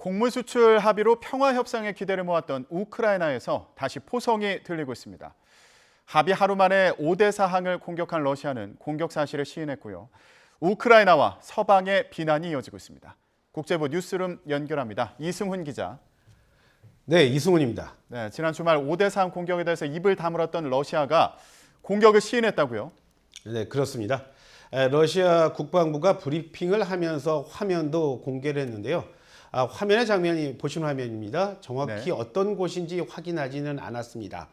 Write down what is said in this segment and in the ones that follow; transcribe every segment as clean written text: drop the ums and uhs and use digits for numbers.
곡물 수출 합의로 평화 협상의 기대를 모았던 우크라이나에서 다시 포성이 들리고 있습니다. 합의 하루 만에 5대 사항을 공격한 러시아는 공격 사실을 시인했고요. 우크라이나와 서방의 비난이 이어지고 있습니다. 국제부 뉴스룸 연결합니다. 이승훈 기자. 네, 이승훈입니다. 네, 지난 주말 5대 사항 공격에 대해서 입을 다물었던 러시아가 공격을 시인했다고요? 네, 그렇습니다. 러시아 국방부가 브리핑을 하면서 화면도 공개를 했는데요. 화면의 장면이 보신 화면입니다. 정확히 어떤 곳인지 확인하지는 않았습니다.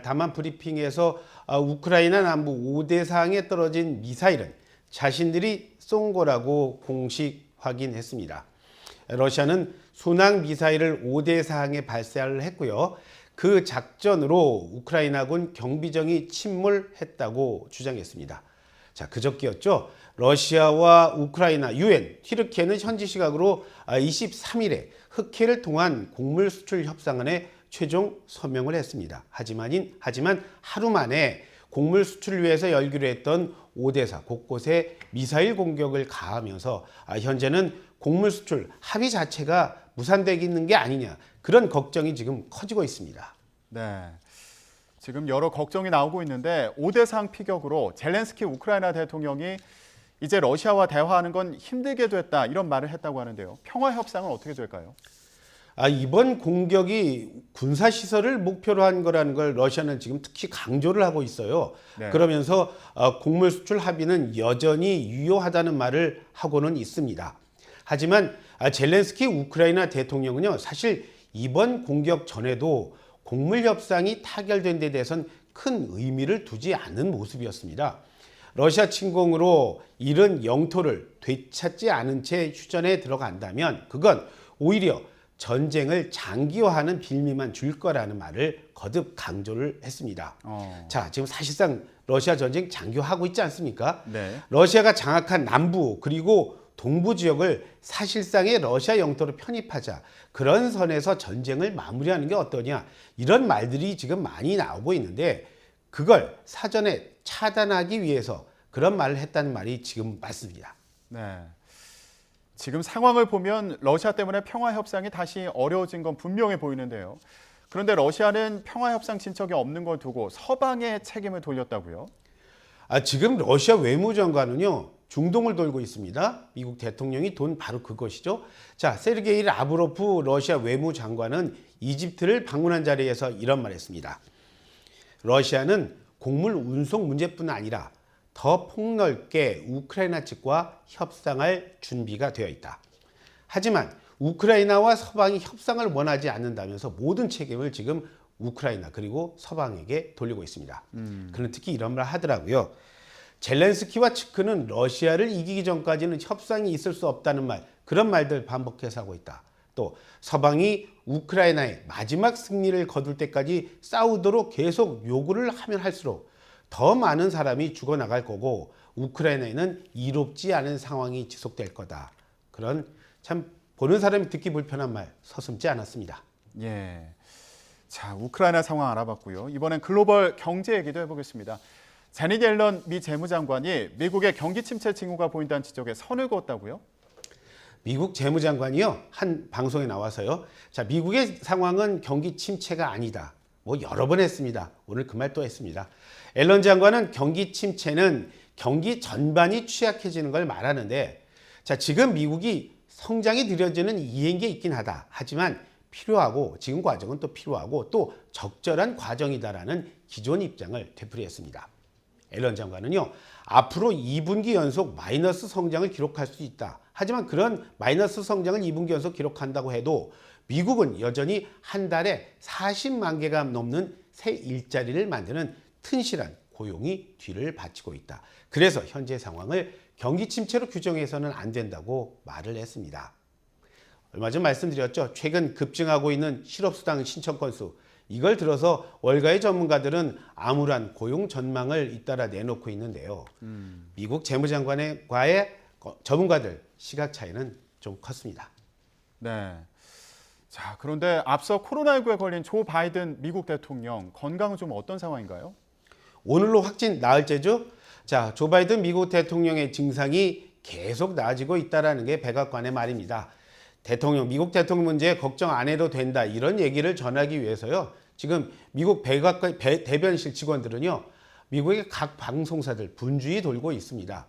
다만 브리핑에서 우크라이나 남부 5대 사항에 떨어진 미사일은 자신들이 쏜 거라고 공식 확인했습니다. 러시아는 순항 미사일을 5대 사항에 발사를 했고요. 그 작전으로 우크라이나군 경비정이 침몰했다고 주장했습니다. 자, 그저께였죠. 러시아와 우크라이나 유엔 튀르키예는 현지 시각으로 23일에 흑해를 통한 곡물 수출 협상안에 최종 서명을 했습니다. 하지만 하루 만에 곡물 수출을 위해서 열기로 했던 5대사 곳곳에 미사일 공격을 가하면서 현재는 곡물 수출 합의 자체가 무산되는 게 아니냐, 그런 걱정이 지금 커지고 있습니다. 네. 지금 여러 걱정이 나오고 있는데 5대 사항 피격으로 젤렌스키 우크라이나 대통령이 이제 러시아와 대화하는 건 힘들게 됐다, 이런 말을 했다고 하는데요. 평화 협상은 어떻게 될까요? 이번 공격이 군사시설을 목표로 한 거라는 걸 러시아는 지금 특히 강조를 하고 있어요. 네. 그러면서 곡물 수출 합의는 여전히 유효하다는 말을 하고는 있습니다. 하지만 젤렌스키 우크라이나 대통령은요, 사실 이번 공격 전에도 곡물 협상이 타결된 데 대해서는 큰 의미를 두지 않는 모습이었습니다. 러시아 침공으로 잃은 영토를 되찾지 않은 채 휴전에 들어간다면 그건 오히려 전쟁을 장기화하는 빌미만 줄 거라는 말을 거듭 강조를 했습니다. 자, 지금 사실상 러시아 전쟁 장기화하고 있지 않습니까? 네. 러시아가 장악한 남부 그리고 동부 지역을 사실상의 러시아 영토로 편입하자, 그런 선에서 전쟁을 마무리하는 게 어떠냐, 이런 말들이 지금 많이 나오고 있는데 그걸 사전에 차단하기 위해서 그런 말을 했다는 말이 지금 맞습니다. 네. 지금 상황을 보면 러시아 때문에 평화 협상이 다시 어려워진 건 분명해 보이는데요. 그런데 러시아는 평화 협상 진척이 없는 걸 두고 서방의 책임을 돌렸다고요? 지금 러시아 외무장관은요, 중동을 돌고 있습니다. 미국 대통령이 돈 바로 그것이죠. 자, 세르게이 라브로프 러시아 외무장관은 이집트를 방문한 자리에서 이런 말을 했습니다. 러시아는 곡물 운송 문제뿐 아니라 더 폭넓게 우크라이나 측과 협상할 준비가 되어 있다. 하지만 우크라이나와 서방이 협상을 원하지 않는다면서 모든 책임을 지금 우크라이나 그리고 서방에게 돌리고 있습니다. 그는 특히 이런 말 하더라고요. 젤렌스키와 츠크는 러시아를 이기기 전까지는 협상이 있을 수 없다는 말, 그런 말들 반복해서 하고 있다. 또 서방이 우크라이나의 마지막 승리를 거둘 때까지 싸우도록 계속 요구를 하면 할수록 더 많은 사람이 죽어나갈 거고 우크라이나에는 이롭지 않은 상황이 지속될 거다. 그런 참 보는 사람이 듣기 불편한 말 서슴지 않았습니다. 예. 자, 우크라이나 상황 알아봤고요. 이번엔 글로벌 경제 얘기도 해보겠습니다. 제닛 옐런 미 재무장관이 미국의 경기 침체 징후가 보인다는 지적에 선을 그었다고요? 미국 재무장관이요, 한 방송에 나와서요. 자, 미국의 상황은 경기 침체가 아니다. 여러 번 했습니다. 오늘 그 말 또 했습니다. 앨런 장관은 경기 침체는 경기 전반이 취약해지는 걸 말하는데, 자, 지금 미국이 성장이 느려지는 이행기에 있긴 하다. 하지만 필요하고 지금 과정은 또 필요하고 또 적절한 과정이다라는 기존 입장을 되풀이했습니다. 앨런 장관은요, 앞으로 2분기 연속 마이너스 성장을 기록할 수 있다. 하지만 그런 마이너스 성장을 2분기 연속 기록한다고 해도 미국은 여전히 한 달에 40만 개가 넘는 새 일자리를 만드는 튼실한 고용이 뒤를 바치고 있다. 그래서 현재 상황을 경기 침체로 규정해서는 안 된다고 말을 했습니다. 얼마 전 말씀드렸죠. 최근 급증하고 있는 실업수당 신청 건수, 이걸 들어서 월가의 전문가들은 암울한 고용 전망을 잇따라 내놓고 있는데요. 미국 재무장관과의 전문가들 시각 차이는 좀 컸습니다. 네. 자, 그런데 앞서 코로나19에 걸린 조 바이든 미국 대통령 건강은 좀 어떤 상황인가요? 오늘로 확진 나흘째죠. 자, 조 바이든 미국 대통령의 증상이 계속 나아지고 있다는 게 백악관의 말입니다. 미국 대통령 문제에 걱정 안 해도 된다 이런 얘기를 전하기 위해서요. 지금 미국 대변실 직원들은요. 미국의 각 방송사들 분주히 돌고 있습니다.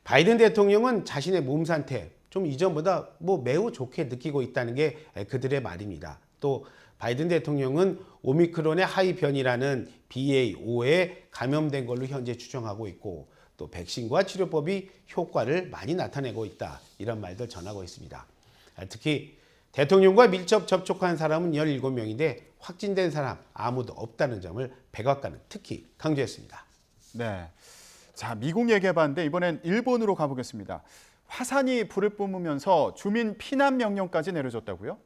바이든 대통령은 자신의 몸 상태 좀 이전보다 매우 좋게 느끼고 있다는 게 그들의 말입니다. 또 바이든 대통령은 오미크론의 하위 변이라는 BA.5에 감염된 걸로 현재 추정하고 있고 또 백신과 치료법이 효과를 많이 나타내고 있다 이런 말들 전하고 있습니다. 특히 대통령과 밀접 접촉한 사람은 17명인데 확진된 사람 아무도 없다는 점을 백악관은 특히 강조했습니다. 네. 자, 미국 얘기해봤는데 이번엔 일본으로 가보겠습니다. 화산이 불을 뿜으면서 주민 피난 명령까지 내려졌다고요?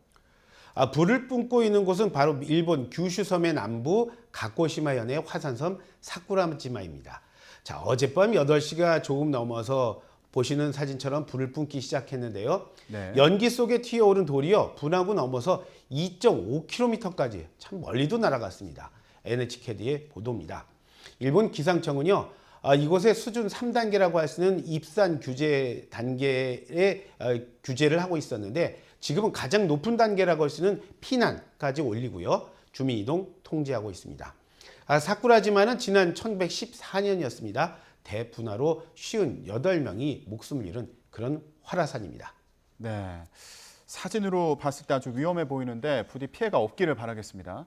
불을 뿜고 있는 곳은 바로 일본 규슈섬의 남부 가코시마현의 화산섬 사쿠라지마입니다. 자, 어젯밤 8시가 조금 넘어서 보시는 사진처럼 불을 뿜기 시작했는데요. 네. 연기 속에 튀어오른 돌이요. 분화구 넘어서 2.5km까지 참 멀리도 날아갔습니다. NHK의 보도입니다. 일본 기상청은요. 이곳에 수준 3단계라고 할 수 있는 입산 규제 단계의 규제를 하고 있었는데 지금은 가장 높은 단계라고 할 수 있는 피난까지 올리고요. 주민 이동 통제하고 있습니다. 사쿠라지마는 지난 1914년이었습니다. 대분화로 58명이 목숨을 잃은 그런 활화산입니다. 네. 사진으로 봤을 때 아주 위험해 보이는데 부디 피해가 없기를 바라겠습니다.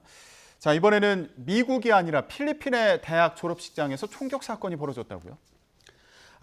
자, 이번에는 미국이 아니라 필리핀의 대학 졸업식장에서 총격 사건이 벌어졌다고요?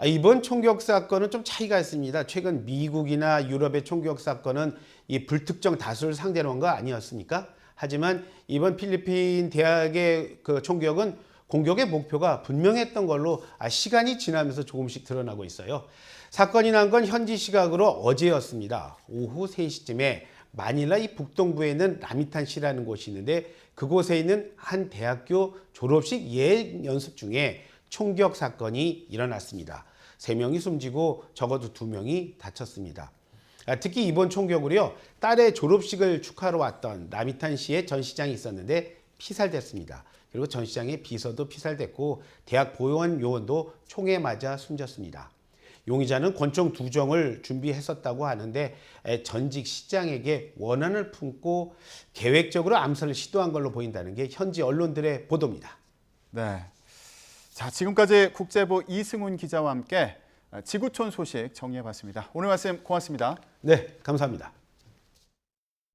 이번 총격 사건은 좀 차이가 있습니다. 최근 미국이나 유럽의 총격 사건은 이 불특정 다수를 상대로 한 거 아니었습니까? 하지만 이번 필리핀 대학의 그 총격은 공격의 목표가 분명했던 걸로 시간이 지나면서 조금씩 드러나고 있어요. 사건이 난 건 현지 시각으로 어제였습니다. 오후 3시쯤에 마닐라 이 북동부에 있는 라미탄시라는 곳이 있는데 그곳에 있는 한 대학교 졸업식 예행 연습 중에 총격 사건이 일어났습니다. 3명이 숨지고 적어도 2명이 다쳤습니다. 특히 이번 총격으로요. 딸의 졸업식을 축하하러 왔던 라미탄시의 전 시장이 있었는데 피살됐습니다. 그리고 전 시장의 비서도 피살됐고 대학 보건 요원도 총에 맞아 숨졌습니다. 용의자는 권총 2정을 준비했었다고 하는데 전직 시장에게 원한을 품고 계획적으로 암살을 시도한 걸로 보인다는 게 현지 언론들의 보도입니다. 네. 자, 지금까지 국제부 이승훈 기자와 함께 지구촌 소식 정리해봤습니다. 오늘 말씀 고맙습니다. 네, 감사합니다.